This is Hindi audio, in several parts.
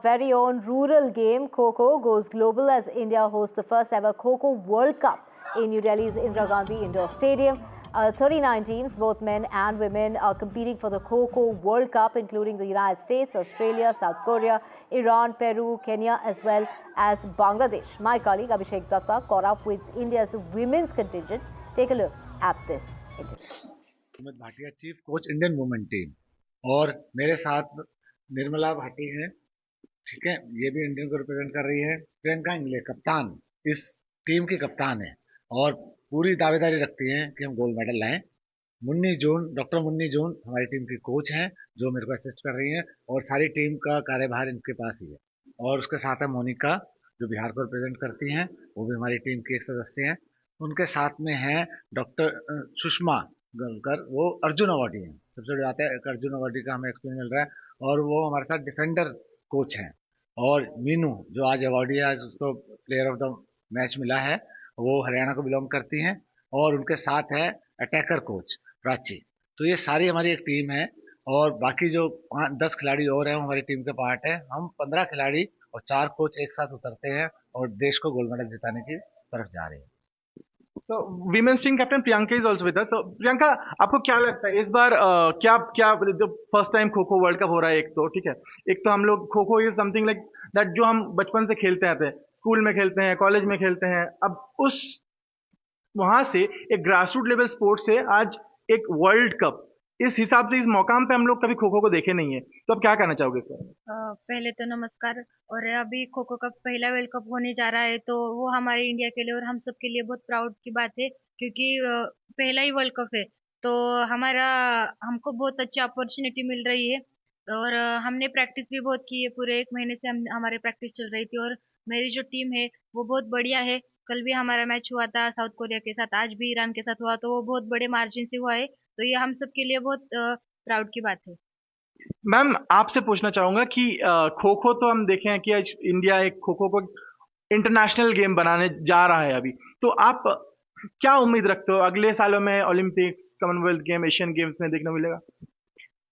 Very own rural game, Kho-Kho, goes global as India hosts the first ever Kho-Kho World Cup in New Delhi's Indira Gandhi Indoor Stadium. 39 teams, both men and women, are competing for the Kho-Kho World Cup, including the United States, Australia, South Korea, Iran, Peru, Kenya, as well as Bangladesh. My colleague Abhishek Datta caught up with India's women's contingent. Take a look at this interview. Sumit Bhatia, chief coach Indian women team, और मेरे साथ निर्मला भाटी हैं, ठीक है, ये भी इंडियन को रिप्रेजेंट कर रही है। प्रियंका इंगले कप्तान, इस टीम की कप्तान है और पूरी दावेदारी रखती हैं कि हम गोल्ड मेडल लाएं। डॉक्टर मुन्नी जून हमारी टीम की कोच हैं, जो मेरे को असिस्ट कर रही हैं, और सारी टीम का कार्यभार इनके पास ही है। और उसके साथ है मोनिका, जो बिहार को रिप्रेजेंट करती हैं, वो भी हमारी टीम की एक सदस्य हैं। उनके साथ में है डॉक्टर सुषमा गंगकर, वो अर्जुन अवार्डी हैं। सबसे बड़ी बात है, एक अर्जुन अवार्डी का हमें एक्सपीरियंस मिल रहा है, और वो हमारे साथ डिफेंडर कोच हैं। और मीनू, जो आज अवार्डी है, आज उसको प्लेयर ऑफ द मैच मिला है, वो हरियाणा को बिलोंग करती हैं। और उनके साथ है अटैकर कोच प्राची। तो ये सारी हमारी एक टीम है, और बाकी जो 10 खिलाड़ी और हैं, वो हमारी टीम के पार्ट है। हम 15 खिलाड़ी और 4 कोच एक साथ उतरते हैं और देश को गोल्ड मेडल जिताने की तरफ जा रहे हैं। तो women's team captain Priyanka is also with us. तो प्रियंका, आपको क्या लगता है इस बार क्या क्या जो first time kho kho world cup हो रहा है, एक तो ठीक है, एक तो हम लोग kho kho is something like that जो हम बचपन से खेलते आते हैं, स्कूल में खेलते हैं, कॉलेज में खेलते हैं, अब उस वहां से एक ग्रास रूट लेवल स्पोर्ट्स से आज एक वर्ल्ड कप, इस हिसाब से इस मौकाम पे हम लोग कभी खो खो को देखे नहीं है। तो अब क्या कहना चाहोगे सर? पहले तो नमस्कार। और अभी खो खो का पहला वर्ल्ड कप होने जा रहा है, तो वो हमारे इंडिया के लिए और हम सब के लिए बहुत प्राउड की बात है, क्योंकि पहला ही वर्ल्ड कप है। तो हमको बहुत अच्छी अपॉर्चुनिटी मिल रही है। और हमने प्रैक्टिस भी बहुत की है, पूरे 1 महीने से हमारी प्रैक्टिस चल रही थी। और मेरी जो टीम है वो बहुत बढ़िया है। कल भी हमारा मैच हुआ था साउथ कोरिया के साथ, आज भी ईरान के साथ हुआ, तो वो बहुत बड़े मार्जिन से हुआ है। तो ये हम सब के लिए बहुत प्राउड की बात है। मैम, आपसे पूछना चाहूंगा कि खो खो तो हम देखे हैं कि आज इंडिया एक खो खो को इंटरनेशनल गेम बनाने जा रहा है अभी। तो आप क्या उम्मीद रखते हो अगले सालों में Olympics, Commonwealth game, Asian games में देखने मिलेगा?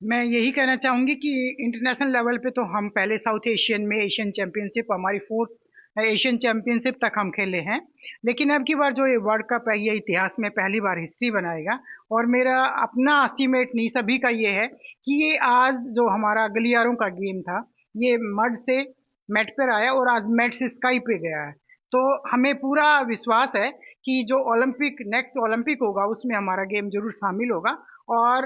मैं यही कहना चाहूंगी कि इंटरनेशनल लेवल पे तो हम पहले साउथ एशियन में एशियन चैंपियनशिप, हमारी 4th एशियन चैंपियनशिप तक हम खेले हैं। लेकिन अब की बार जो ये वर्ल्ड कप है, ये इतिहास में पहली बार हिस्ट्री बनाएगा। और मेरा अपना एस्टिमेट नहीं, सभी का ये है कि ये आज जो हमारा गलियारों का गेम था, ये मड से मैट पर आया और आज मैट से स्काई पे गया है। तो हमें पूरा विश्वास है कि जो नेक्स्ट ओलंपिक होगा, उसमें हमारा गेम जरूर शामिल होगा। और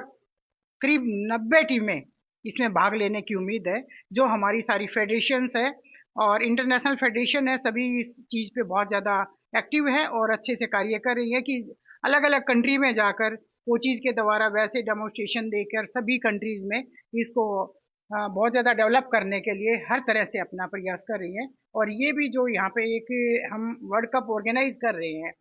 करीब 90 टीमें इसमें भाग लेने की उम्मीद है। जो हमारी सारी फेडरेशंस है और इंटरनेशनल फेडरेशन है, सभी इस चीज़ पे बहुत ज़्यादा एक्टिव है और अच्छे से कार्य कर रही है कि अलग अलग कंट्री में जाकर कोचिज के द्वारा वैसे डेमोन्स्ट्रेशन देकर सभी कंट्रीज में इसको बहुत ज़्यादा डेवलप करने के लिए हर तरह से अपना प्रयास कर रही है। और ये भी जो यहाँ पे एक हम वर्ल्ड कप ऑर्गेनाइज कर रहे हैं,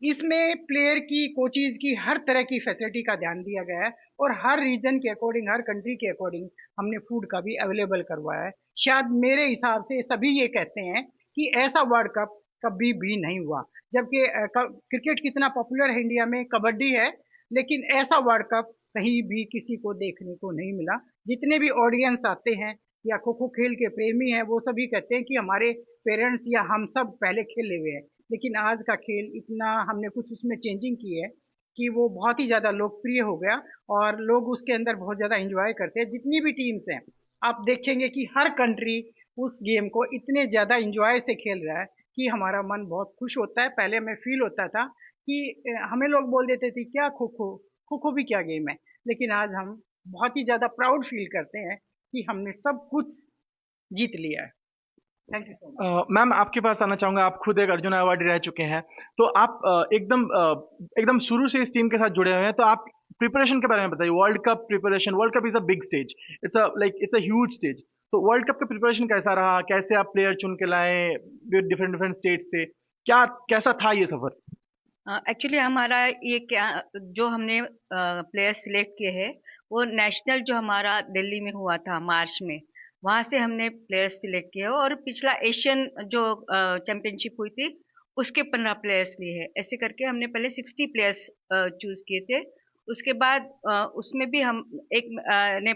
इसमें प्लेयर की, कोचिज की हर तरह की फैसिलिटी का ध्यान दिया गया है। और हर रीजन के अकॉर्डिंग, हर कंट्री के अकॉर्डिंग हमने फूड का भी अवेलेबल करवाया है। शायद मेरे हिसाब से सभी ये कहते हैं कि ऐसा वर्ल्ड कप कभी भी नहीं हुआ। जबकि क्रिकेट कितना पॉपुलर है इंडिया में, कबड्डी है, लेकिन ऐसा वर्ल्ड कप कहीं भी किसी को देखने को नहीं मिला। जितने भी ऑडियंस आते हैं या खो खो खेल के प्रेमी हैं, वो सभी कहते हैं कि हमारे पेरेंट्स या हम सब पहले खेले हुए हैं, लेकिन आज का खेल इतना हमने कुछ उसमें चेंजिंग की है कि वो बहुत ही ज़्यादा लोकप्रिय हो गया और लोग उसके अंदर बहुत ज़्यादा एंजॉय करते हैं। जितनी भी टीम्स हैं, आप देखेंगे कि हर कंट्री उस गेम को इतने ज़्यादा एंजॉय से खेल रहा है कि हमारा मन बहुत खुश होता है। पहले हमें फील होता था कि हमें लोग बोल देते थे क्या खो खो, खो खो भी क्या गेम है, लेकिन आज हम बहुत ही ज़्यादा प्राउड फील करते हैं कि हमने सब कुछ जीत लिया है। Thank you so much. Ma'am, आपके पास आना चाहूंगा। आप खुद एक अर्जुन अवार्डी रह चुके हैं, तो आप एकदम शुरू से इस टीम के साथ जुड़े हुए हैं। तो आप प्रिपरेशन के बारे में बताइए। World cup preparation, world cup is a big stage, it's a huge stage. तो वर्ल्ड कप का प्रिपरेशन कैसा रहा? कैसे आप प्लेयर चुन के लाए डिफरेंट डिफरेंट स्टेट से? कैसा था ये सफर? एक्चुअली हमारा ये क्या, जो हमने प्लेयर सिलेक्ट किए हैं, वो नेशनल जो हमारा दिल्ली में हुआ था मार्च में, वहां से हमने प्लेयर्स सिलेक्ट किए। और पिछला एशियन जो चैंपियनशिप हुई थी, उसके 15 प्लेयर्स लिए हैं। ऐसे करके हमने पहले 60 प्लेयर्स चूज किए थे। उसके बाद उसमें भी हम एक ने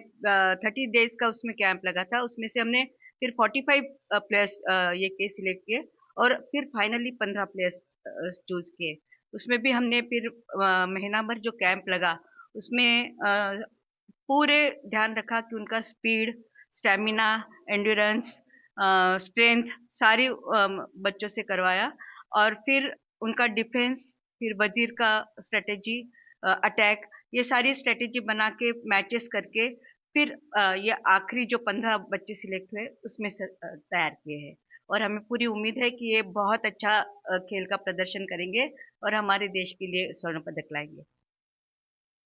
30 डेज का उसमें कैंप लगा था, उसमें से हमने फिर 45 प्लेयर्स ये के सिलेक्ट किए और फिर फाइनली 15 प्लेयर्स चूज किए। उसमें भी हमने फिर महीना भर जो कैंप लगा उसमें पूरे ध्यान रखा कि उनका स्पीड, स्टेमिना, एंड्योरेंस, स्ट्रेंथ सारी बच्चों से करवाया और फिर उनका डिफेंस, फिर वजीर का स्ट्रेटेजी, अटैक, ये सारी स्ट्रेटेजी बना के मैचेस करके फिर ये आखिरी जो 15 बच्चे सिलेक्ट हुए उसमें से तैयार किए हैं और हमें पूरी उम्मीद है कि ये बहुत अच्छा खेल का प्रदर्शन करेंगे और हमारे देश के लिए स्वर्ण पदक लाएंगे।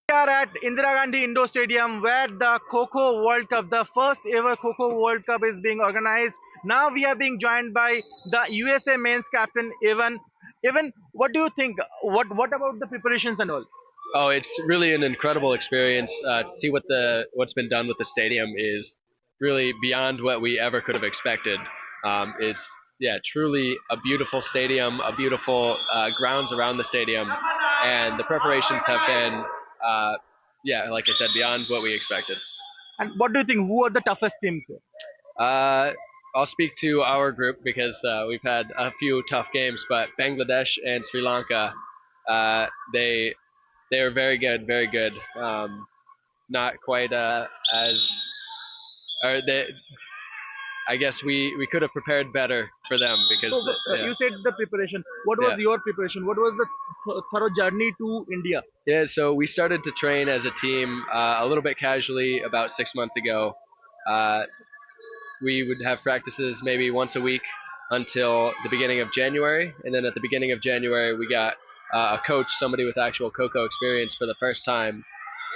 We are at Indira Gandhi Indoor Stadium where the Kho World Cup, the first ever Kho World Cup is being organized. Now we are being joined by the USA men's captain Evan. Evan, what do you think? What about the preparations and all? Oh, it's really an incredible experience to see what's been done with the stadium is really beyond what we ever could have expected. It's truly a beautiful stadium, a beautiful grounds around the stadium, and the preparations have been like I said, beyond what we expected. And what do you think? Who are the toughest teams? I'll speak to our group because we've had a few tough games, but Bangladesh and Sri Lanka, they are very good, very good. Not quite as, or they. I guess we could have prepared better for them because So you said the preparation. What was your preparation? What was the thorough journey to India? Yeah, so we started to train as a team a little bit casually about 6 months ago. We would have practices maybe once a week until the beginning of January, and then at the beginning of January we got a coach, somebody with actual Coco experience for the first time,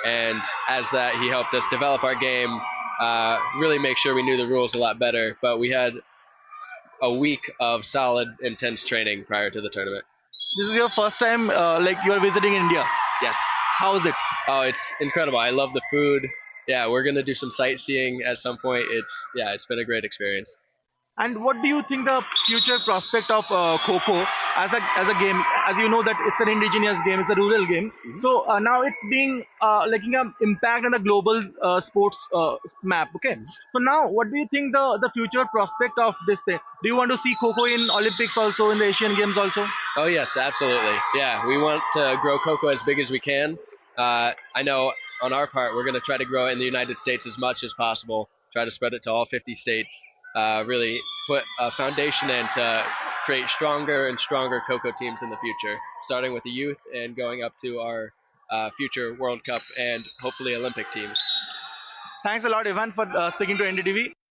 and as that he helped us develop our game, really make sure we knew the rules a lot better. But we had a week of solid, intense training prior to the tournament. This is your first time, like you are visiting India. Yes. How is it? Oh, it's incredible. I love the food. Yeah, we're gonna do some sightseeing at some point. It's been a great experience. And what do you think the future prospect of Kho as a game? As you know that it's an indigenous game, it's a rural game. So now it's being making an impact on the global sports map. Okay. So now, what do you think the future prospect of this thing? Do you want to see Kho in Olympics also, in the Asian Games also? Oh yes, absolutely. Yeah, we want to grow Coco as big as we can. I know on our part, we're going to try to grow it in the United States as much as possible. Try to spread it to all 50 states. Really put a foundation in to create stronger and stronger Coco teams in the future, starting with the youth and going up to our future World Cup and hopefully Olympic teams. Thanks a lot, Ivan, for speaking to NDTV.